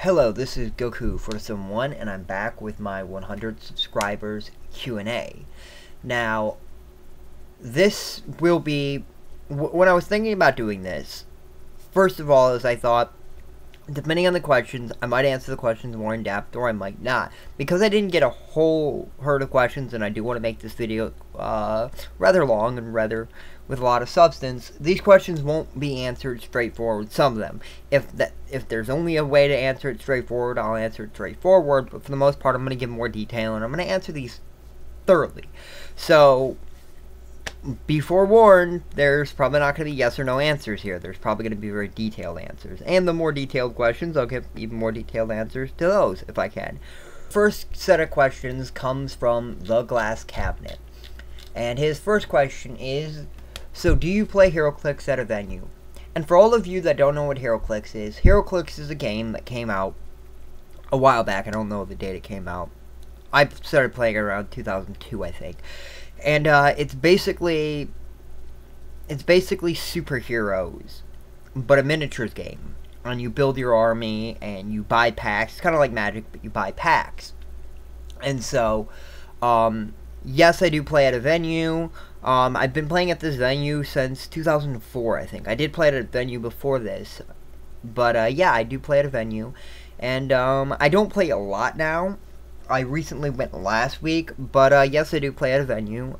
Hello, this is Goku47one, and I'm back with my 100 subscribers Q&A. Now, this will be, when I was thinking about doing this, first of all, I thought, depending on the questions, I might answer the questions more in depth, or I might not. Because I didn't get a whole herd of questions, and I do want to make this video rather long and with a lot of substance, these questions won't be answered straightforward, some of them. If there's only a way to answer it straightforward, I'll answer it straightforward, but for the most part, I'm going to give more detail, and I'm going to answer these thoroughly. So, be forewarned, there's probably not going to be yes or no answers here. There's probably going to be very detailed answers. And the more detailed questions, I'll give even more detailed answers to those, if I can. First set of questions comes from The Glass Cabinet. And his first question is, so do you play HeroClix at a venue? And for all of you that don't know what HeroClix is a game that came out a while back. I don't know the date it came out. I started playing it around 2002, I think. And it's basically superheroes, but a miniatures game. And you build your army, and you buy packs. It's kind of like Magic, but you buy packs. And so, yes, I do play at a venue. I've been playing at this venue since 2004, I think. I did play at a venue before this. But, yeah, I do play at a venue. And, I don't play a lot now. I recently went last week, but yes, I do play at a venue.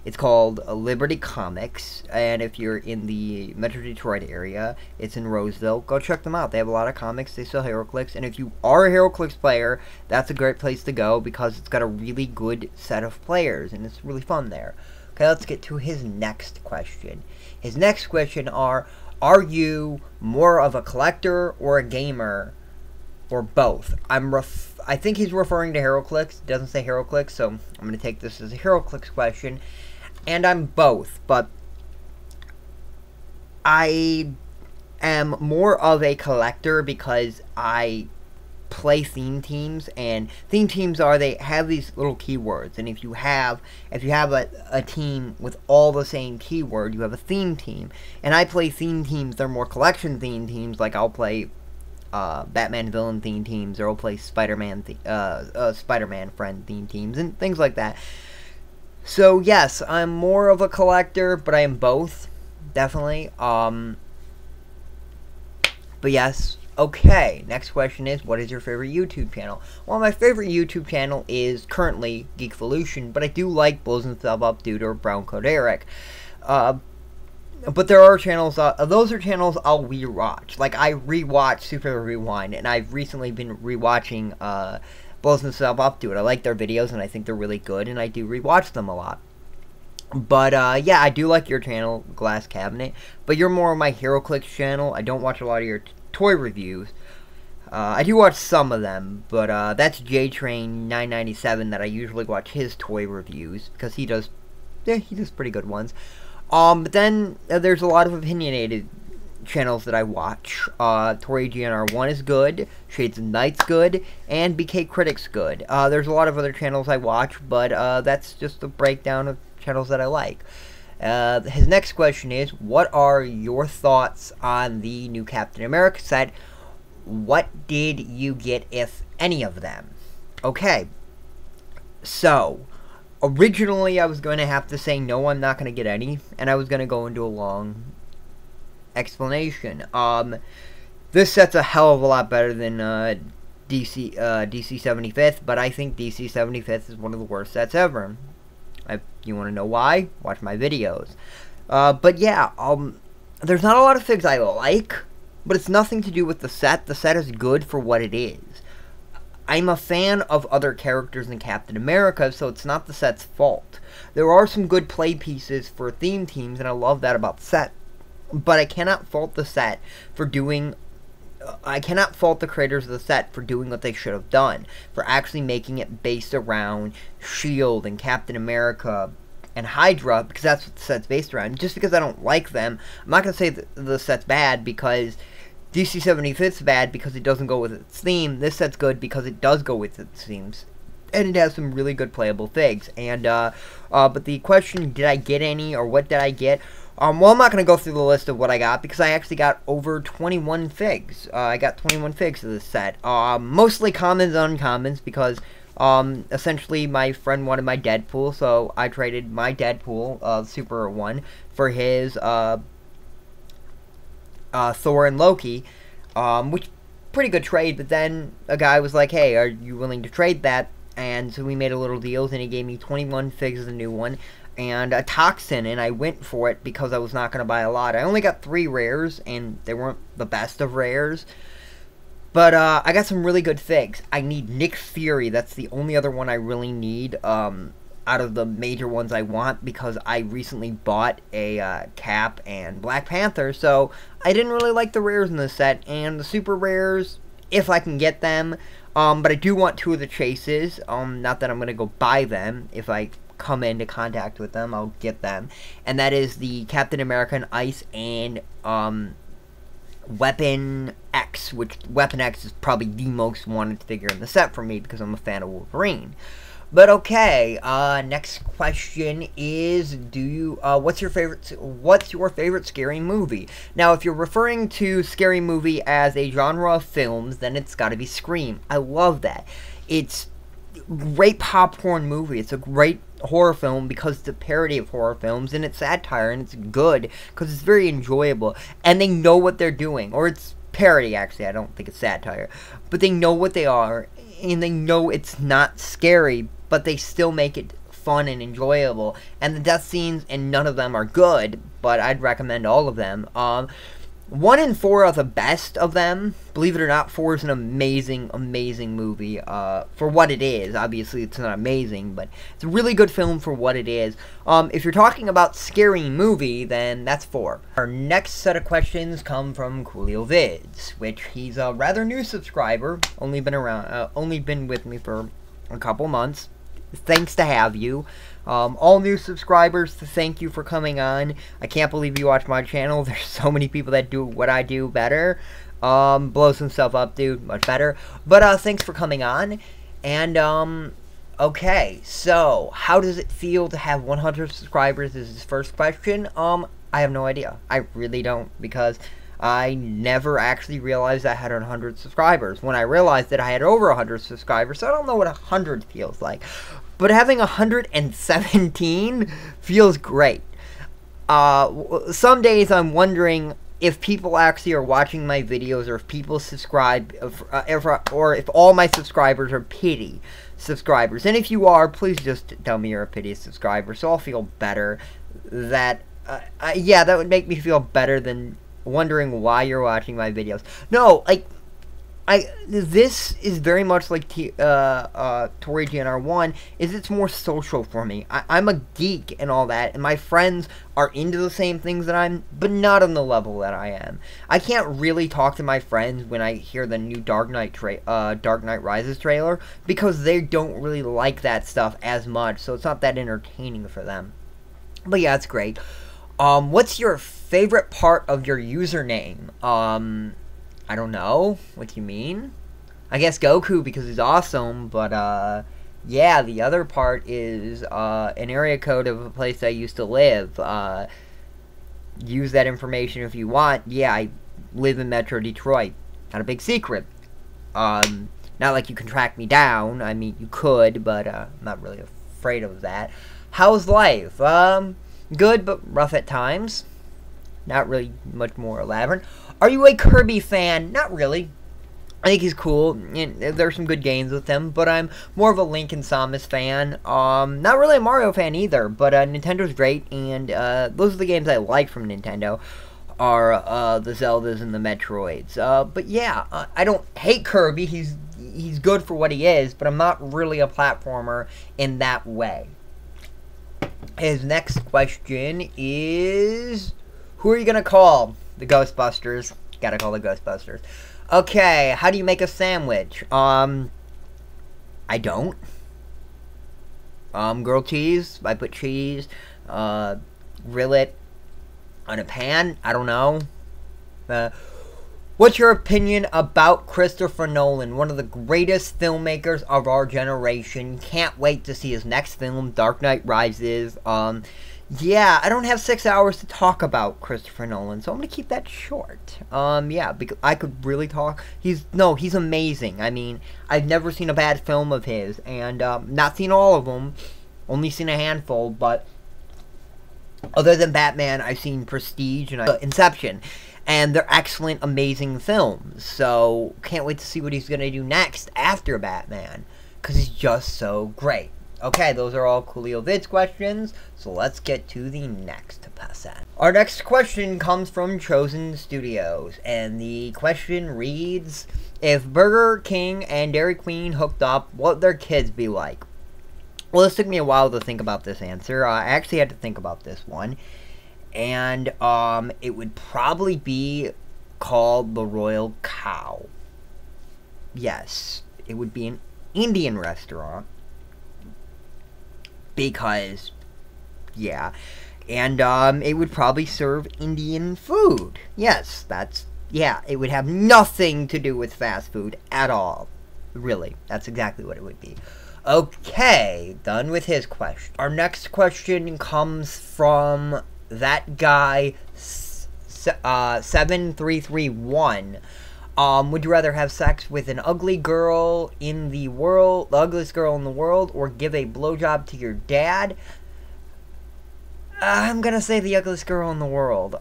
It's called Liberty Comics, and if you're in the Metro Detroit area, it's in Roseville. Go check them out. They have a lot of comics. They sell HeroClix, and if you are a HeroClix player, that's a great place to go because it's got a really good set of players, and it's really fun there. Okay, let's get to his next question. His next question are you more of a collector or a gamer? Or both. I think he's referring to HeroClix. It doesn't say HeroClix, so I'm going to take this as a HeroClix question. And I'm both, but I am more of a collector because I play theme teams, and theme teams they have these little keywords, and if you have a team with all the same keyword, you have a theme team. And I play theme teams, they're more collection theme teams, like I'll play Batman villain theme teams, or I'll play Spider-Man friend theme teams, and things like that. So yes, I'm more of a collector, but I am both, definitely. But yes, okay. Next question is, what is your favorite YouTube channel? Well, my favorite YouTube channel is currently Geekvolution, but I do like Blows Himself Up Dude or Brown Coat Eric. But there are channels, those are channels I'll rewatch. Like, I rewatch Super Rewind, and I've recently been rewatching, Blows Himself Up Dude. I like their videos, and I think they're really good, and I do rewatch them a lot. But, yeah, I do like your channel, Glass Cabinet, but you're more on my HeroClix channel. I don't watch a lot of your toy reviews. I do watch some of them, but, that's JTrain997 that I usually watch his toy reviews, because he does pretty good ones. But then there's a lot of opinionated channels that I watch. Tory GNR1 is good, Shades of Night's good, and BK Critics good. There's a lot of other channels I watch, but that's just a breakdown of channels that I like. His next question is, what are your thoughts on the new Captain America set? What did you get, if any of them? Okay, so originally, I was going to have to say, no, I'm not going to get any, and I was going to go into a long explanation. This set's a hell of a lot better than DC 75th, but I think DC 75th is one of the worst sets ever. You want to know why? Watch my videos. But yeah, there's not a lot of things I like, but it's nothing to do with the set. The set is good for what it is. I'm a fan of other characters in Captain America, so it's not the set's fault. There are some good play pieces for theme teams, and I love that about the set. But I cannot fault the set for doing... I cannot fault the creators of the set for doing what they should have done. For actually making it based around S.H.I.E.L.D. and Captain America and Hydra, because that's what the set's based around. Just because I don't like them, I'm not going to say that the set's bad, because DC 75th is bad because it doesn't go with its theme. This set's good because it does go with its themes. And it has some really good playable things. And, but the question, did I get any, or what did I get? Well, I'm not going to go through the list of what I got because I actually got over 21 figs. I got 21 figs of this set. Mostly commons and uncommons because essentially my friend wanted my Deadpool, so I traded my Deadpool, Super 1, for his Thor and Loki, which pretty good trade, but then a guy was like, hey, are you willing to trade that? And so we made a little deal, and he gave me 21 figs of the new one, and a Toxin, and I went for it because I was not going to buy a lot. I only got 3 rares, and they weren't the best of rares, but I got some really good figs. I need Nick Fury. That's the only other one I really need out of the major ones I want, because I recently bought a Cap and Black Panther, so I didn't really like the rares in this set, and the super rares, if I can get them, but I do want 2 of the chases. Not that I'm going to go buy them. If I come into contact with them, I'll get them. And that is the Captain American Ice and Weapon X, which Weapon X is probably the most wanted figure in the set for me because I'm a fan of Wolverine. But okay, next question is, what's your favorite scary movie? Now, if you're referring to scary movie as a genre of films, then it's gotta be Scream. I love that. It's a great popcorn movie. It's a great horror film because it's a parody of horror films, and it's satire, and it's good because it's very enjoyable, and they know what they're doing. Or it's parody, actually. I don't think it's satire. But they know what they are, and they know it's not scary, but they still make it fun and enjoyable. And the death scenes, and none of them are good, but I'd recommend all of them. 1 and 4 are the best of them. Believe it or not, 4 is an amazing, amazing movie for what it is. Obviously, it's not amazing, but it's a really good film for what it is. If you're talking about scary movie, then that's 4. Our next set of questions come from Coolio Vids, which he's a rather new subscriber. Only been with me for a couple months. Thanks to have you. All new subscribers, thank you for coming on. I can't believe you watch my channel. There's so many people that do what I do better. Blows himself up, dude. Much better. But, thanks for coming on. And, okay. So, how does it feel to have 100 subscribers is his first question. I have no idea. I really don't, because I never actually realized I had 100 subscribers. When I realized that I had over 100 subscribers, so I don't know what 100 feels like. But having 117 feels great. Some days I'm wondering if people actually are watching my videos, or if people subscribe, or if all my subscribers are pity subscribers. And if you are, please just tell me you're a pity subscriber, so I'll feel better. That, yeah, that would make me feel better than wondering why you're watching my videos. No, like, this is very much like Tori GNR1, it's more social for me. I'm a geek and all that, and my friends are into the same things that I'm, but not on the level that I am. I can't really talk to my friends when I hear the new Dark Knight Rises trailer, because they don't really like that stuff as much, so it's not that entertaining for them. But yeah, it's great. What's your favorite part of your username? I don't know what you mean. I guess Goku, because he's awesome, but, yeah, the other part is, an area code of a place I used to live. Use that information if you want. Yeah, I live in Metro Detroit. Not a big secret. Not like you can track me down. I mean, you could, but, I'm not really afraid of that. How's life? Good, but rough at times. Not really much more elaborate. Are you a Kirby fan? Not really. I think he's cool, and there's some good games with him, but I'm more of a Link and Samus fan. Not really a Mario fan either, but Nintendo's great, and those are the games I like from Nintendo, are the Zeldas and the Metroids. But yeah, I don't hate Kirby. He's good for what he is, but I'm not really a platformer in that way. His next question is, who are you gonna call? The Ghostbusters. Gotta call the Ghostbusters. Okay, how do you make a sandwich? I don't. Grilled cheese. I put cheese. Grill it on a pan. I don't know. What's your opinion about Christopher Nolan? One of the greatest filmmakers of our generation. Can't wait to see his next film, Dark Knight Rises. Yeah, I don't have 6 hours to talk about Christopher Nolan, so I'm gonna keep that short. Yeah, because I could really talk. He's amazing. I mean, I've never seen a bad film of his, and not seen all of them, only seen a handful. But other than Batman, I've seen Prestige and Inception, and they're excellent, amazing films. So can't wait to see what he's gonna do next after Batman, because he's just so great. Okay, those are all Coolio Vids questions, so let's get to the next person. Our next question comes from Chosen Studios, and the question reads, if Burger King and Dairy Queen hooked up, what would their kids be like? Well, this took me a while to think about this answer. I actually had to think about this one, and it would probably be called the Royal Cow. Yes, it would be an Indian restaurant. Because, yeah, and it would probably serve Indian food. Yes, yeah, it would have nothing to do with fast food at all. Really, that's exactly what it would be. Okay, done with his question. Our next question comes from that guy, 7331. Would you rather have sex with an ugly girl in the world, the ugliest girl in the world, or give a blowjob to your dad? I'm gonna say the ugliest girl in the world.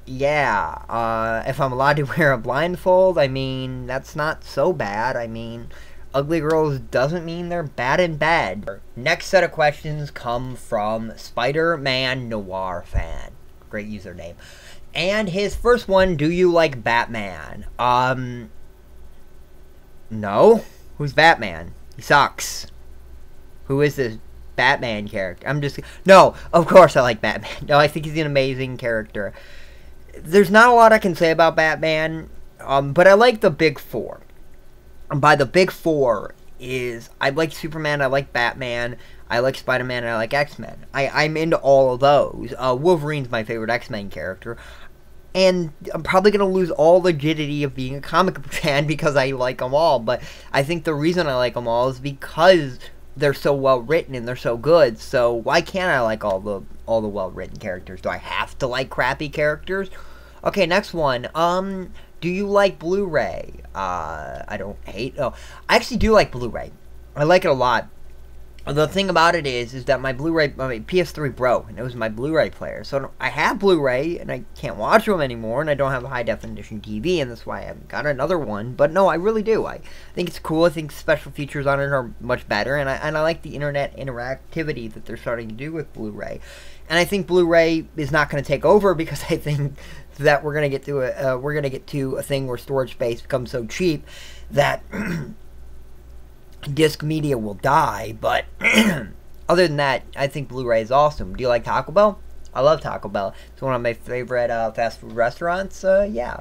Yeah, if I'm allowed to wear a blindfold, I mean, that's not so bad. I mean, ugly girls doesn't mean they're bad in bed. Next set of questions come from Spider-Man Noir Fan. Great username. And his first one, do you like Batman? No. Who's Batman? He sucks. Who is this Batman character? No, of course I like Batman. No, I think he's an amazing character. There's not a lot I can say about Batman, but I like the big four. And by the big four is, I like Superman, I like Batman, I like Spider-Man, and I like X-Men. I'm into all of those. Wolverine's my favorite X-Men character. And I'm probably going to lose all legitimacy of being a comic book fan because I like them all. But I think the reason I like them all is because they're so well written and they're so good. So why can't I like all the well written characters? Do I have to like crappy characters? Okay, next one. Do you like Blu-ray? I don't hate. Oh, I actually do like Blu-ray. I like it a lot. The thing about it is that my PS3 broke, and it was my Blu-ray player. So I have Blu-ray, and I can't watch them anymore, and I don't have a high-definition TV, and that's why I haven't got another one. But no, I really do. I think it's cool. I think special features on it are much better, and I like the internet interactivity that they're starting to do with Blu-ray. And I think Blu-ray is not going to take over because I think that we're going to get to a thing where storage space becomes so cheap that disc media will die. But other than that, I think Blu-ray is awesome. Do you like Taco Bell? I love Taco Bell. It's one of my favorite fast food restaurants. Yeah.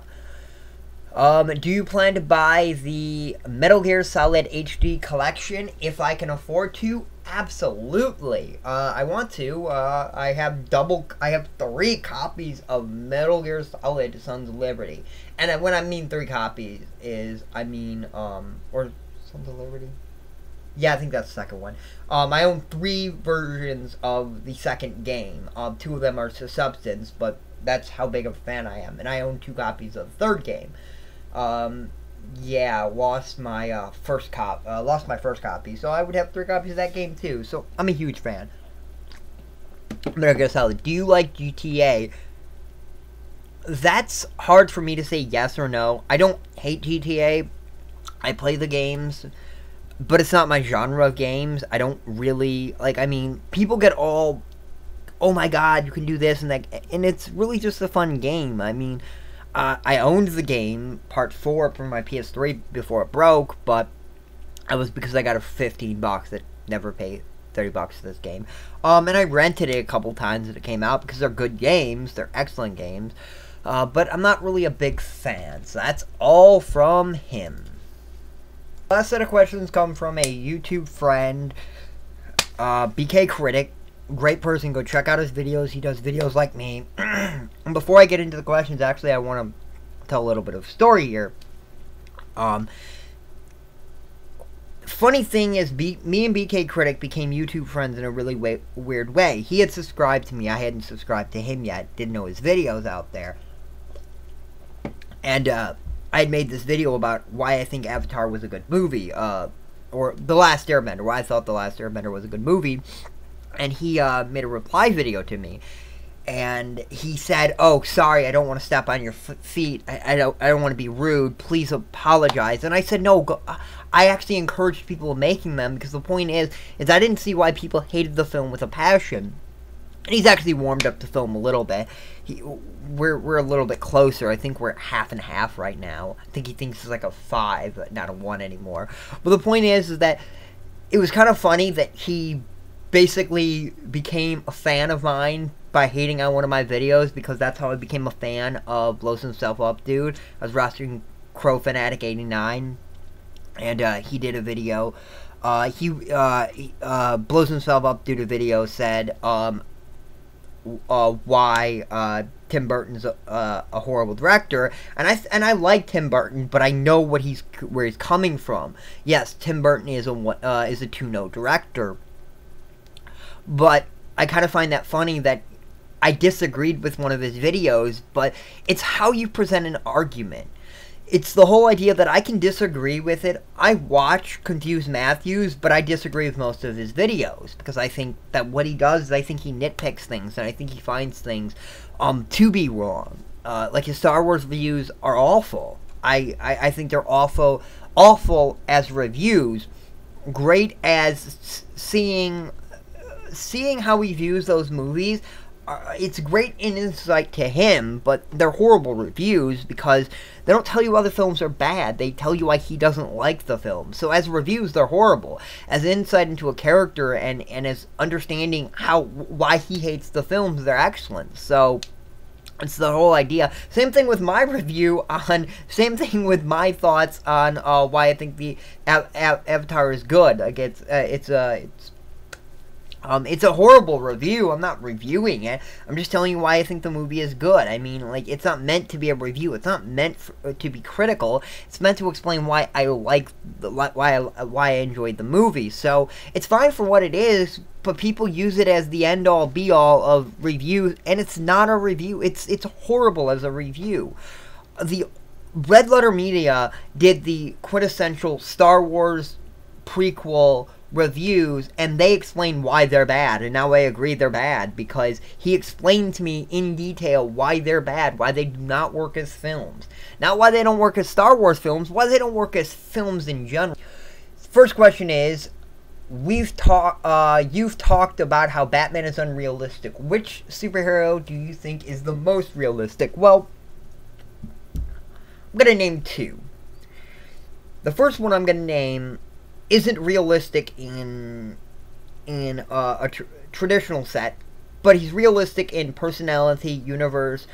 Do you plan to buy the Metal Gear Solid HD collection if I can afford to? Absolutely. I want to. I have 3 copies of Metal Gear Solid Sons of Liberty. And when I mean 3 copies I mean or Sons of Liberty? Yeah, I think that's the second one. I own 3 versions of the second game. 2 of them are Substance, but that's how big of a fan I am. And I own 2 copies of the third game. Yeah, lost my first copy, so I would have 3 copies of that game too. So I'm a huge fan. Metal Gear Solid. Do you like GTA? That's hard for me to say yes or no. I don't hate GTA. I play the games, but it's not my genre of games. I don't really like. I mean, people get all, oh my god, you can do this and that, and it's really just a fun game. I mean, I owned the game, Part 4, from my PS3 before it broke, but it was because I got a $15 that never paid $30 for this game. And I rented it a couple times that it came out because they're good games, they're excellent games, but I'm not really a big fan, so that's all from him. Last set of questions come from a YouTube friend, BK Critic. Great person. Go check out his videos. He does videos like me. And before I get into the questions, actually, I want to tell a little bit of story here. funny thing is, me and BK Critic became YouTube friends in a really weird way. He had subscribed to me. I hadn't subscribed to him yet. Didn't know his videos out there. And I had made this video about why I think Avatar was a good movie. Or The Last Airbender. Why I thought The Last Airbender was a good movie. And he made a reply video to me. And he said, "Oh, sorry, I don't want to step on your feet. I don't want to be rude. Please apologize." And I said, "No, I actually encouraged people making them, because the point is I didn't see why people hated the film with a passion." And he's actually warmed up the film a little bit. We're a little bit closer. I think we're at half and half right now. I think he thinks it's like a 5, but not a 1 anymore. But the point is that it was kind of funny that he basically became a fan of mine by hating on one of my videos, because that's how I became a fan of Blows Himself Up Dude. I was rostering Crow Fanatic 89, and he did a video. He Blows Himself Up Dude a video, said why Tim Burton's a horrible director, and I like Tim Burton, but I know where he's coming from. Yes, Tim Burton is a 2-note director, but I kind of find that funny that I disagreed with one of his videos, but it's how you present an argument. It's the whole idea that I can disagree with it. I watch Confused Matthews, but I disagree with most of his videos, because I think that what he does is I think he nitpicks things, and I think he finds things to be wrong. Like his Star Wars reviews are awful. I think they're awful as reviews. Great as seeing how he views those movies. It's great in insight to him, but they're horrible reviews because they don't tell you other films are bad. They tell you why he doesn't like the film. So as reviews, they're horrible. As insight into a character and as understanding why he hates the films, they're excellent. So it's the whole idea. Same thing with my review on. Same thing with my thoughts on why I think the Avatar is good. Like it's a horrible review. I'm not reviewing it. I'm just telling you why I think the movie is good. I mean, like, it's not meant to be a review. It's not meant to be critical. It's meant to explain why I why I enjoyed the movie. So it's fine for what it is, but people use it as the end-all, be-all of reviews, and it's not a review. It's horrible as a review. The Red Letter Media did the quintessential Star Wars prequel reviews, and they explain why they're bad, and now I agree they're bad, because he explained to me in detail why they're bad, why they do not work as films. Not why they don't work as Star Wars films, why they don't work as films in general. First question is, you've talked about how Batman is unrealistic. Which superhero do you think is the most realistic? Well, I'm gonna name 2. The first one I'm gonna name isn't realistic in a traditional set, but he's realistic in personality, universe,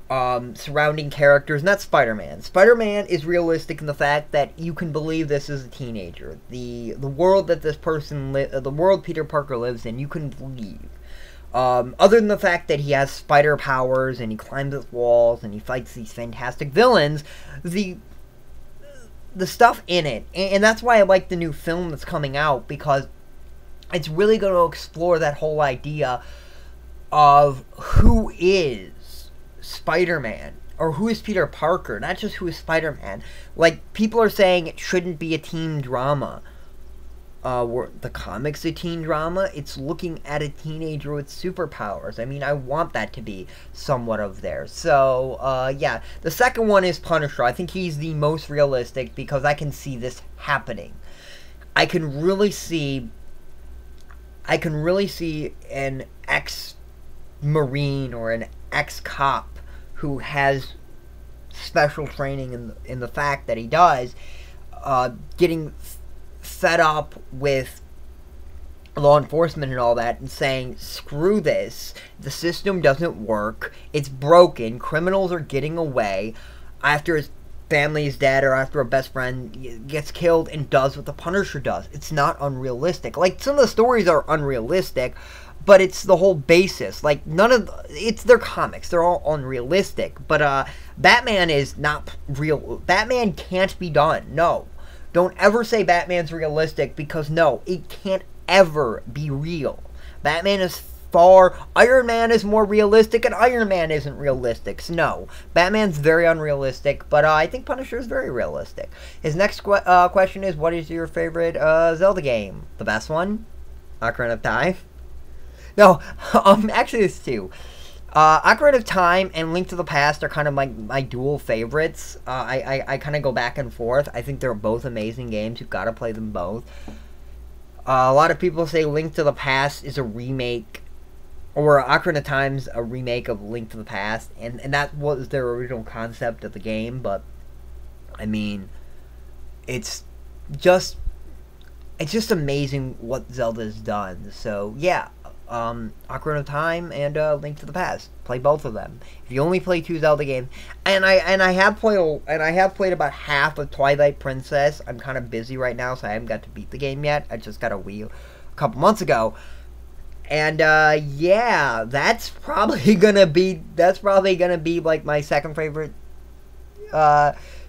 surrounding characters, and that's Spider-Man. Spider-Man is realistic in the fact that you can believe this is a teenager. The world that this person the world Peter Parker lives in, you can believe. Other than the fact that he has spider powers and he climbs up walls and he fights these fantastic villains, the stuff in it, and that's why I like the new film that's coming out, because it's really going to explore that whole idea of who is Spider-Man, or who is Peter Parker, not just who is Spider-Man. Like, people are saying it shouldn't be a teen drama. The comic's a teen drama. It's looking at a teenager with superpowers. I mean, I want that to be somewhat of there. So, yeah. The second one is Punisher. I think he's the most realistic because I can see this happening. I can really see an ex-Marine or an ex-cop who has special training in the fact that he does, getting fed up with law enforcement and all that and saying, screw this, the system doesn't work, it's broken, criminals are getting away, after his family is dead or after a best friend gets killed, and does what the Punisher does. It's not unrealistic. Like, some of the stories are unrealistic, but it's the whole basis. Like, it's their comics, they're all unrealistic, but Batman is not real. Batman can't be done, no. Don't ever say Batman's realistic, because no, it can't ever be real. Batman is Iron Man is more realistic, and Iron Man isn't realistic. So no, Batman's very unrealistic, but I think Punisher is very realistic. His next question is, what is your favorite Zelda game? The best one? Ocarina of Time? No, actually it's two. Ocarina of Time and Link to the Past are kind of my dual favorites. I kind of go back and forth. I think they're both amazing games. You've got to play them both. A lot of people say Link to the Past is a remake, or Ocarina of Time's a remake of Link to the Past, and that was their original concept of the game, but, I mean, it's just amazing what Zelda's done. So, yeah, Ocarina of Time and Link to the Past. Play both of them. If you only play 2 Zelda games, and I have played about half of Twilight Princess. I'm kind of busy right now, so I haven't got to beat the game yet. I just got a Wii a couple months ago. And, yeah, that's probably gonna be, like, my second favorite,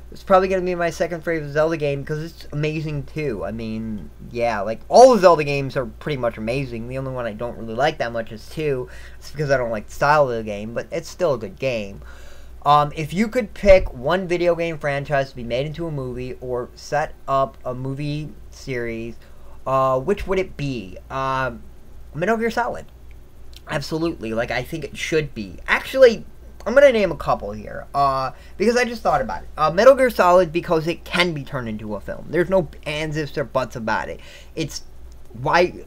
it's probably gonna be my second favorite Zelda game, because it's amazing, too. I mean, yeah, like, all the Zelda games are pretty much amazing. The only one I don't really like that much is 2. It's because I don't like the style of the game, but it's still a good game. If you could pick one video game franchise to be made into a movie, or set up a movie series, which would it be? Metal Gear Solid. Absolutely. Like, I think it should be. Actually, I'm going to name a couple here. Because I just thought about it. Metal Gear Solid, because it can be turned into a film. There's no ands, ifs, or buts about it. It's, why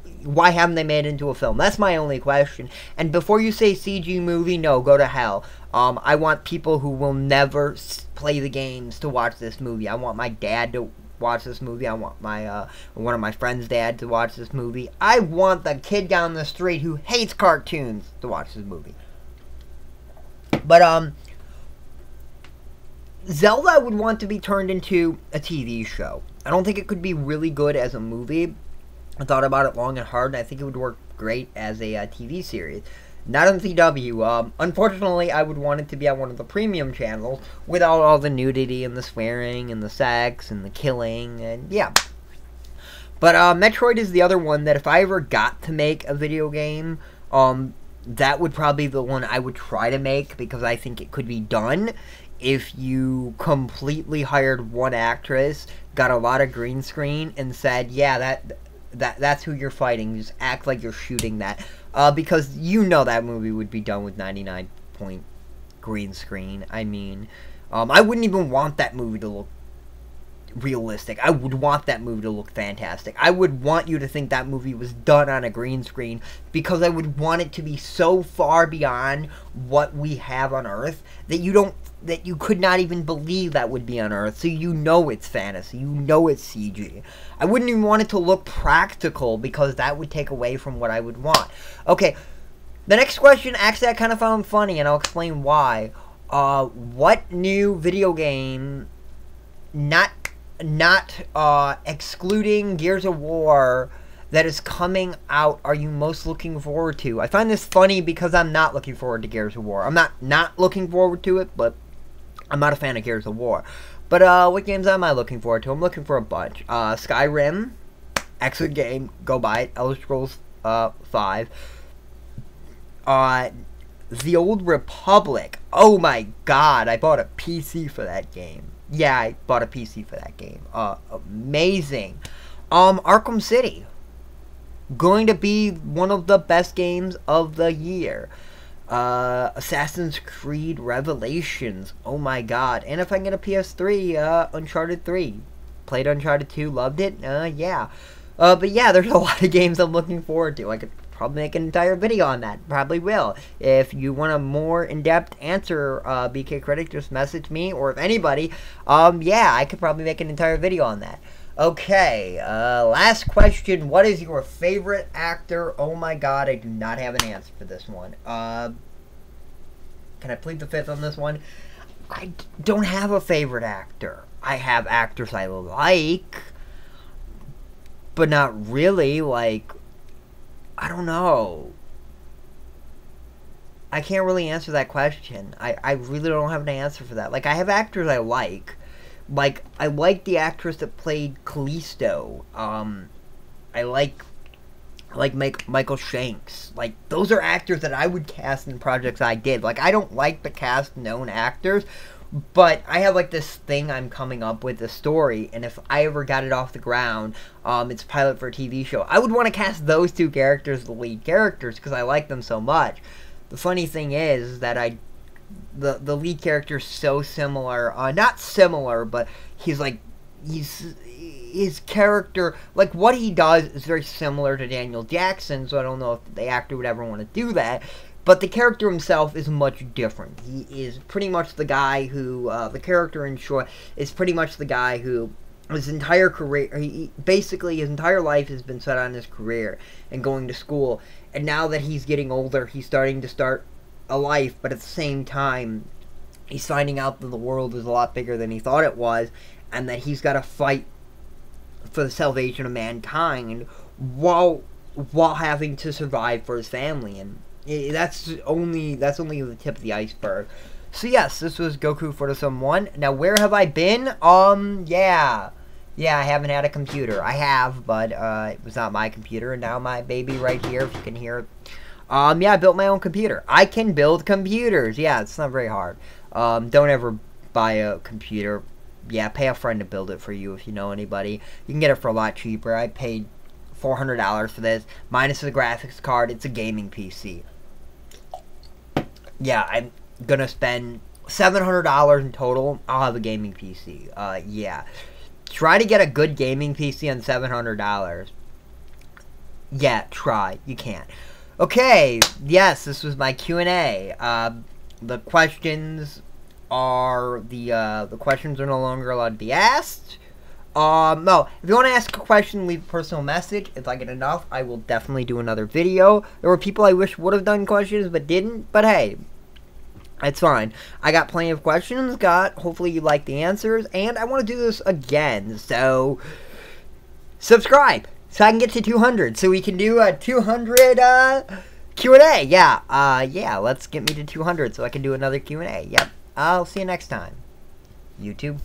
haven't they made it into a film? That's my only question. And before you say CG movie, no, go to hell. I want people who will never play the games to watch this movie. I want my dad to watch this movie. I want my one of my friends' dad to watch this movie. I want the kid down the street who hates cartoons to watch this movie. But Zelda I would want to be turned into a TV show. I don't think it could be really good as a movie. I thought about it long and hard, and I think it would work great as a TV series. Not on CW. Unfortunately, I would want it to be on one of the premium channels without all the nudity and the swearing and the sex and the killing, and yeah. But Metroid is the other one that if I ever got to make a video game, that would probably be the one I would try to make, because I think it could be done if you completely hired one actress, got a lot of green screen, and said, yeah, that's who you're fighting. Just act like you're shooting that. Because you know that movie would be done with 99 point green screen. I mean, I wouldn't even want that movie to look realistic. I would want that movie to look fantastic. I would want you to think that movie was done on a green screen, because I would want it to be so far beyond what we have on Earth that you could not even believe that would be on Earth. So you know it's fantasy. You know it's CG. I wouldn't even want it to look practical, because that would take away from what I would want. Okay, the next question, actually I kind of found funny, and I'll explain why. What new video game, not excluding Gears of War, that is coming out are you most looking forward to? I find this funny because I'm not looking forward to Gears of War. I'm not looking forward to it, but I'm not a fan of Gears of War. But what games am I looking forward to? I'm looking for a bunch. Skyrim, excellent game, go buy it. Elder Scrolls 5. The Old Republic. Oh my god, I bought a PC for that game. Yeah, I bought a PC for that game. Amazing. Arkham City. Going to be one of the best games of the year. Assassin's Creed Revelations. Oh my god. And if I can get a PS3, Uncharted 3. Played Uncharted 2, loved it. Yeah. But yeah, there's a lot of games I'm looking forward to. I could probably make an entire video on that. Probably will. If you want a more in-depth answer, BK Critic, just message me, or if anybody, yeah, I could probably make an entire video on that. Okay, last question. What is your favorite actor? Oh my god, I do not have an answer for this one. Can I plead the fifth on this one? I don't have a favorite actor. I have actors I like, but not really, like, I don't know. I can't really answer that question. I really don't have an answer for that. Like, I have actors I like, Like, I like the actress that played Callisto. I like Michael Shanks. Like, those are actors that I would cast in projects I did. Like, I don't like to cast known actors, but I have, like, this thing I'm coming up with, a story, and if I ever got it off the ground, it's a pilot for a TV show, I would want to cast those two characters, the lead characters, because I like them so much. The funny thing is that the lead character is so similar, not similar, but his character, like, what he does is very similar to Daniel Jackson, so I don't know if the actor would ever want to do that. But the character himself is much different. He is pretty much the guy who, the character in short, is pretty much the guy who, his entire career, basically his entire life has been set on his career and going to school. And now that he's getting older, he's starting to start a life, but at the same time, he's finding out that the world is a lot bigger than he thought it was, and that he's got to fight for the salvation of mankind while having to survive for his family. And that's only the tip of the iceberg. So yes, this was Goku for the Sum 1. Now, where have I been? Yeah, I haven't had a computer. I have, but it was not my computer, and now my baby right here, if you can hear it. Yeah, I built my own computer. I can build computers. Yeah, it's not very hard. Don't ever buy a computer. Yeah, pay a friend to build it for you if you know anybody. You can get it for a lot cheaper. I paid $400 for this, minus the graphics card. It's a gaming PC. Yeah, I'm gonna spend $700 in total. I'll have a gaming PC. Yeah. Try to get a good gaming PC on $700. Yeah, try. You can't. Okay, yes, this was my Q&A. The questions are the questions are no longer allowed to be asked. No, if you want to ask a question, leave a personal message. If I get enough, I will definitely do another video. There were people I wish would have done questions but didn't, but hey, it's fine. I got plenty of questions, hopefully you like the answers, and I want to do this again, so subscribe so I can get to 200, so we can do a 200 Q&A. Yeah, let's get me to 200 so I can do another Q&A. Yep, I'll see you next time. YouTube.